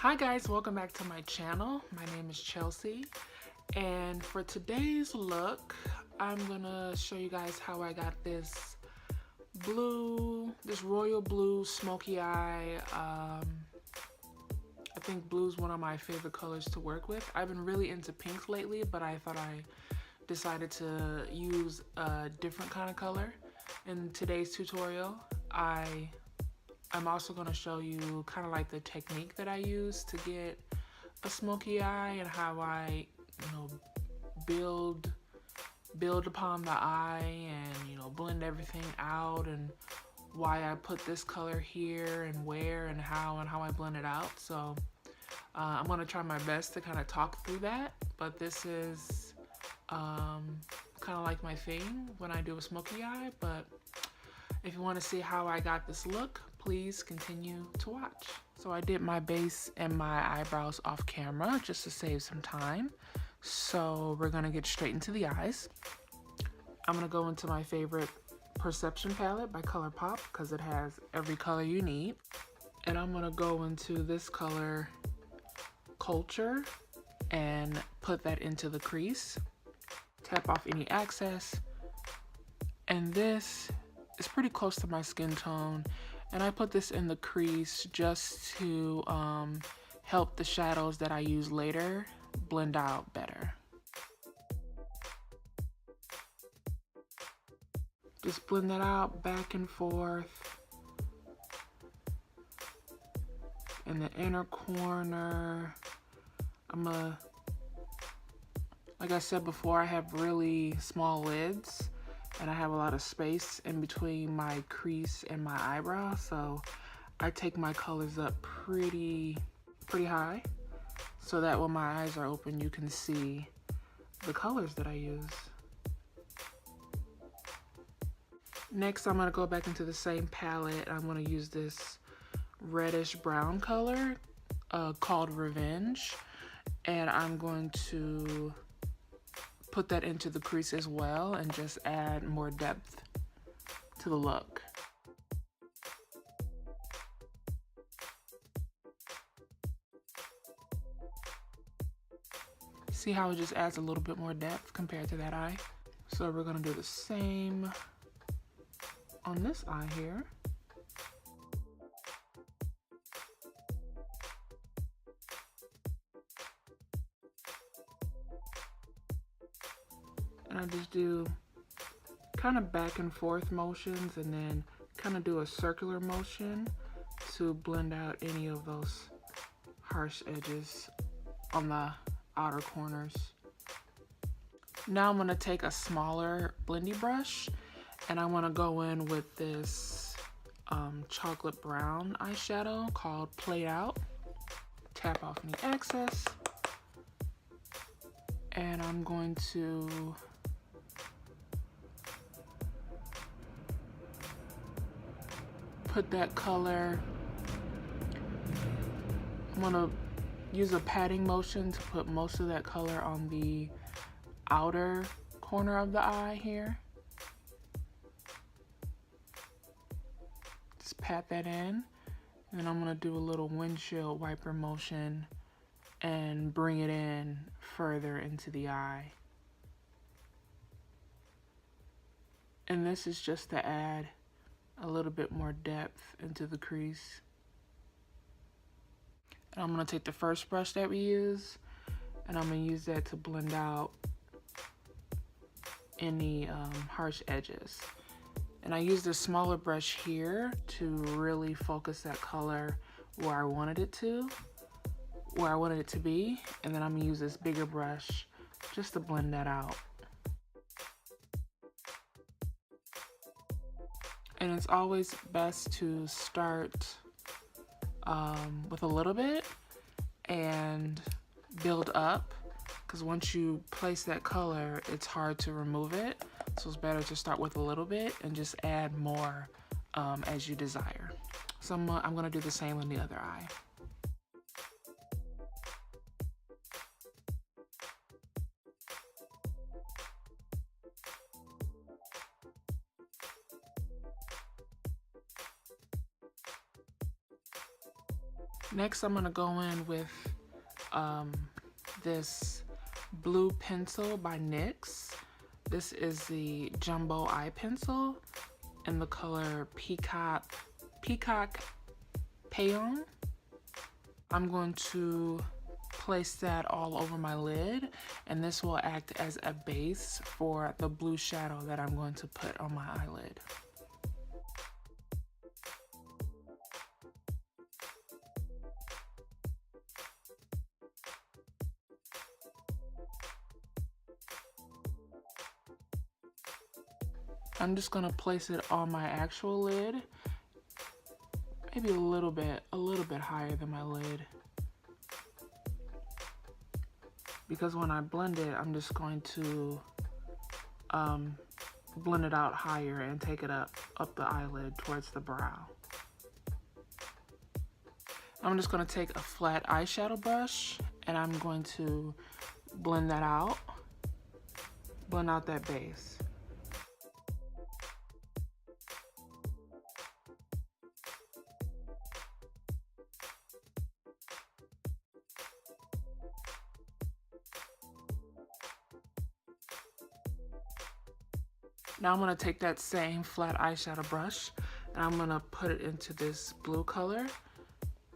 Hi guys, welcome back to my channel. My name is Chelsea, and for today's look, I'm gonna show you guys how I got this royal blue smoky eye. I think blue is one of my favorite colors to work with. I've been really into pinks lately, but I thought I decided to use a different kind of color in today's tutorial. I'm also going to show you kind of like the technique that I use to get a smoky eye and how I, build upon the eye and, blend everything out, and why I put this color here and where and how I blend it out. So I'm going to try my best to kind of talk through that, but this is kind of like my thing when I do a smoky eye. But if you want to see how I got this look, please continue to watch. So I did my base and my eyebrows off camera just to save some time. So we're gonna get straight into the eyes. I'm gonna go into my favorite Perception palette by Colourpop because it has every color you need. And I'm gonna go into this color, Culture, and put that into the crease. Tap off any excess. And this is pretty close to my skin tone. And I put this in the crease just to help the shadows that I use later blend out better. Just blend that out back and forth. In the inner corner, like I said before, I have really small lids. And I have a lot of space in between my crease and my eyebrow, so I take my colors up pretty high, so that when my eyes are open, you can see the colors that I use. Next, I'm gonna go back into the same palette. I'm gonna use this reddish brown color called Revenge, and I'm going to put that into the crease as well and just add more depth to the look. See how it just adds a little bit more depth compared to that eye? So we're gonna do the same on this eye here. And I just do kind of back and forth motions and then kind of do a circular motion to blend out any of those harsh edges on the outer corners. Now I'm going to take a smaller blendy brush and I want to go in with this chocolate brown eyeshadow called Played Out. Tap off any excess. And I'm going to put that color, I'm gonna use a patting motion to put most of that color on the outer corner of the eye here. Just pat that in, and then I'm gonna do a little windshield wiper motion and bring it in further into the eye. And this is just to add a little bit more depth into the crease. And I'm going to take the first brush that we use and I'm going to use that to blend out any harsh edges. And I use this smaller brush here to really focus that color where I wanted it to be. And then I'm going to use this bigger brush just to blend that out. And it's always best to start with a little bit and build up because once you place that color, it's hard to remove it. So it's better to start with a little bit and just add more as you desire. So I'm gonna do the same on the other eye. Next, I'm gonna go in with this blue pencil by NYX. This is the Jumbo Eye Pencil in the color Peacock Payon. I'm going to place that all over my lid, and this will act as a base for the blue shadow that I'm going to put on my eyelid. I'm just gonna place it on my actual lid, maybe a little bit higher than my lid. Because when I blend it, I'm just going to blend it out higher and take it up the eyelid towards the brow. I'm just gonna take a flat eyeshadow brush and I'm going to blend that out, blend out that base. Now I'm gonna take that same flat eyeshadow brush and I'm gonna put it into this blue color.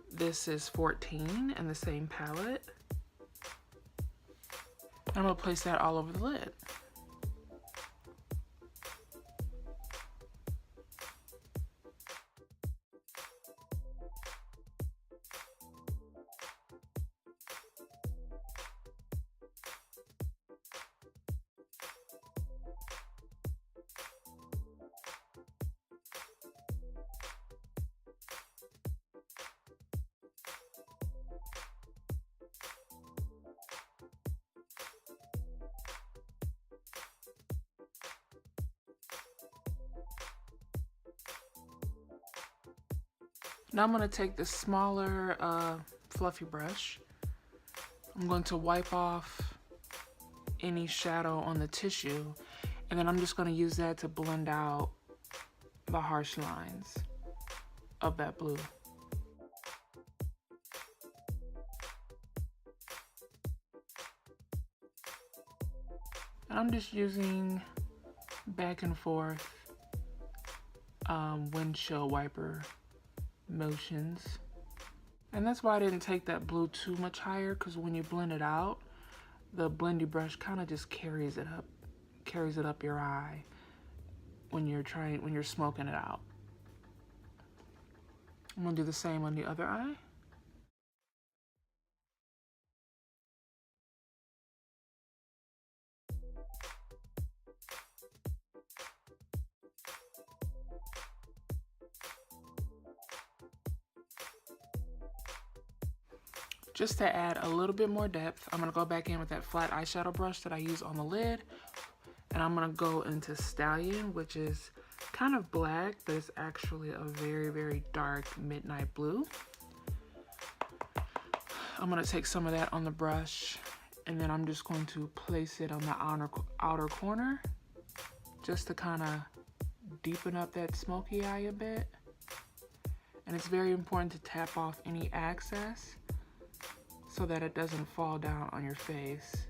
This is 14 in the same palette. I'm gonna place that all over the lid. Now I'm going to take the smaller fluffy brush. I'm going to wipe off any shadow on the tissue, and then I'm just going to use that to blend out the harsh lines of that blue. And I'm just using back and forth windshield wiper motions. And that's why I didn't take that blue too much higher, because when you blend it out, the blendy brush kind of just carries it up your eye when you're smoking it out. I'm gonna do the same on the other eye. Just to add a little bit more depth, I'm gonna go back in with that flat eyeshadow brush that I use on the lid, and I'm gonna go into Stallion, which is kind of black, but it's actually a very, very dark midnight blue. I'm gonna take some of that on the brush, and then I'm just going to place it on the outer corner, just to kind of deepen up that smoky eye a bit. And it's very important to tap off any excess so that it doesn't fall down on your face.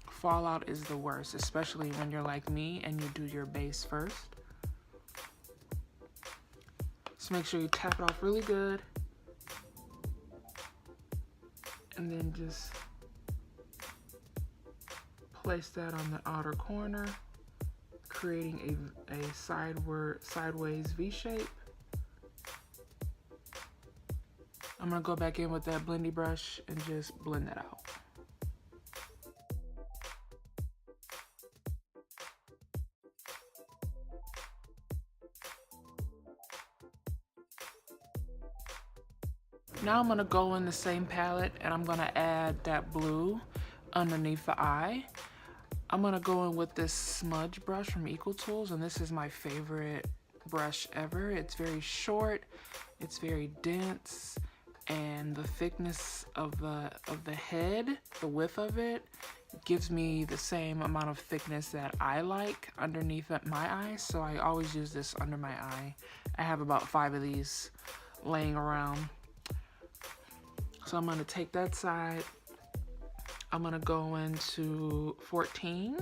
Fallout is the worst, especially when you're like me and you do your base first. So make sure you tap it off really good, and then just place that on the outer corner, creating a sideways V shape. I'm gonna go back in with that blendy brush and just blend that out. Now I'm gonna go in the same palette and I'm gonna add that blue underneath the eye. I'm gonna go in with this smudge brush from Equal Tools, and this is my favorite brush ever. It's very short, it's very dense, and the thickness of the head, the width of it, gives me the same amount of thickness that I like underneath my eye, so I always use this under my eye. I have about 5 of these laying around. So I'm gonna take that side, I'm gonna go into 14,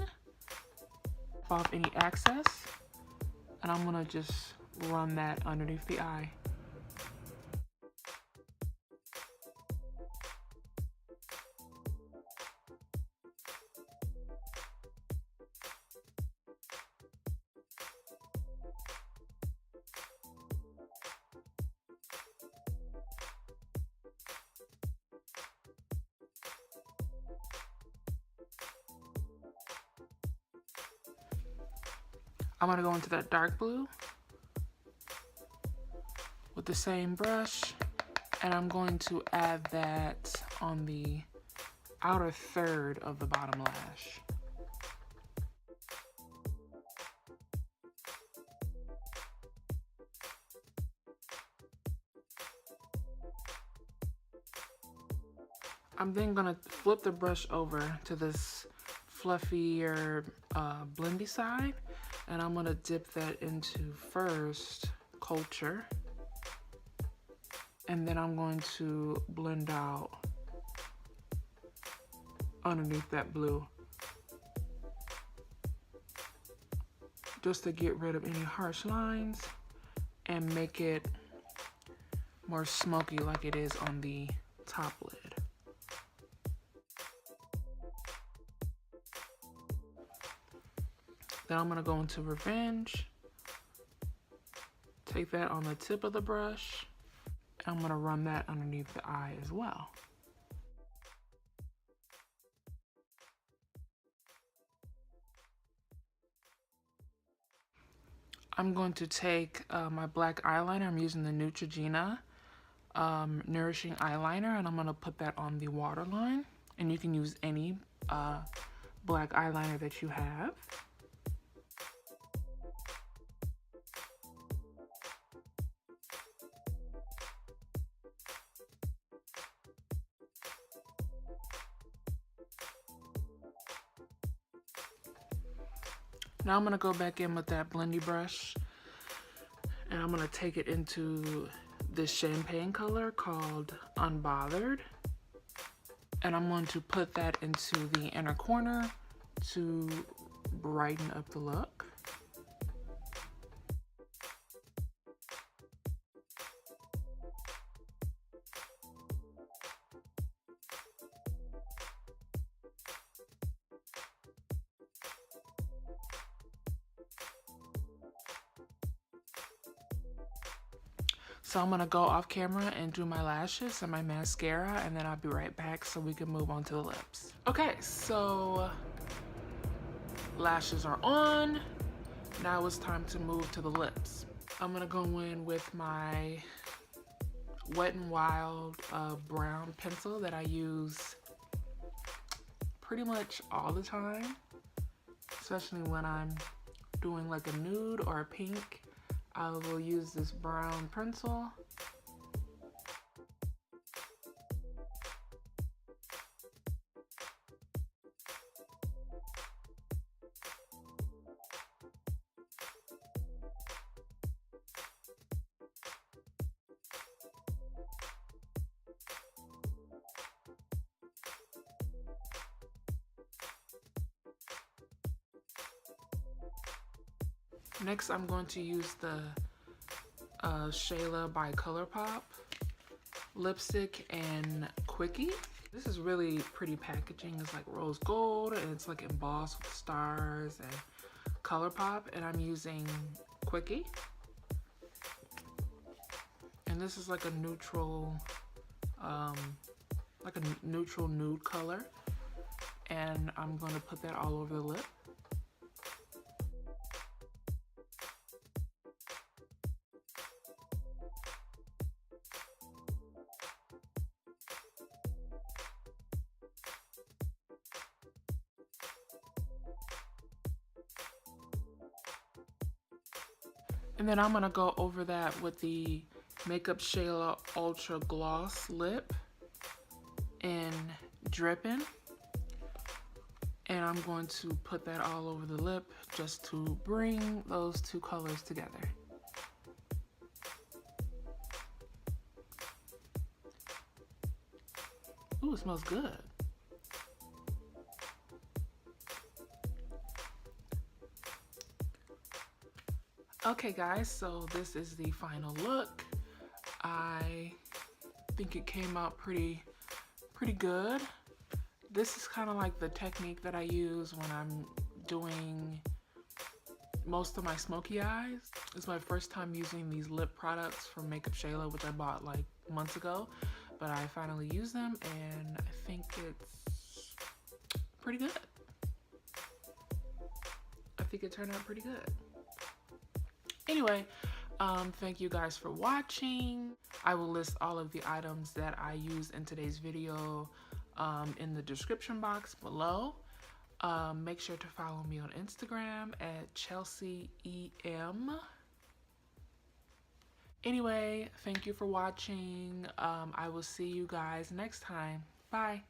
off any excess, and I'm gonna just run that underneath the eye. I'm gonna go into that dark blue with the same brush, and I'm going to add that on the outer third of the bottom lash. I'm then gonna flip the brush over to this fluffier blendy side, and I'm gonna dip that into first Culture, and then I'm going to blend out underneath that blue, just to get rid of any harsh lines and make it more smoky like it is on the top lid. Then I'm gonna go into Revenge, take that on the tip of the brush, and I'm gonna run that underneath the eye as well. I'm going to take my black eyeliner. I'm using the Neutrogena Nourishing Eyeliner, and I'm gonna put that on the waterline. And you can use any black eyeliner that you have. Now I'm gonna go back in with that blendy brush, and I'm gonna take it into this champagne color called Unbothered, and I'm going to put that into the inner corner to brighten up the look. So I'm gonna go off camera and do my lashes and my mascara, and then I'll be right back so we can move on to the lips. Okay, so lashes are on. Now it's time to move to the lips. I'm gonna go in with my Wet n Wild brown pencil that I use pretty much all the time, especially when I'm doing like a nude or a pink. I will use this brown pencil. Next, I'm going to use the Shayla by Colourpop lipstick and Quickie. This is really pretty packaging. It's like rose gold, and it's like embossed with stars and Colourpop, and I'm using Quickie. And this is like a neutral nude color, and I'm going to put that all over the lip. And then I'm gonna go over that with the Makeup Shayla Ultra Gloss Lip in Drippin'. And I'm going to put that all over the lip just to bring those two colors together. Ooh, it smells good. Okay guys, so this is the final look. I think it came out pretty good. This is kind of like the technique that I use when I'm doing most of my smoky eyes. It's my first time using these lip products from Makeup Shayla, which I bought like months ago, but I finally used them and I think it's pretty good. I think it turned out pretty good. Anyway, thank you guys for watching. I will list all of the items that I used in today's video in the description box below. Make sure to follow me on Instagram at Chelsey EM. Anyway, thank you for watching. I will see you guys next time. Bye.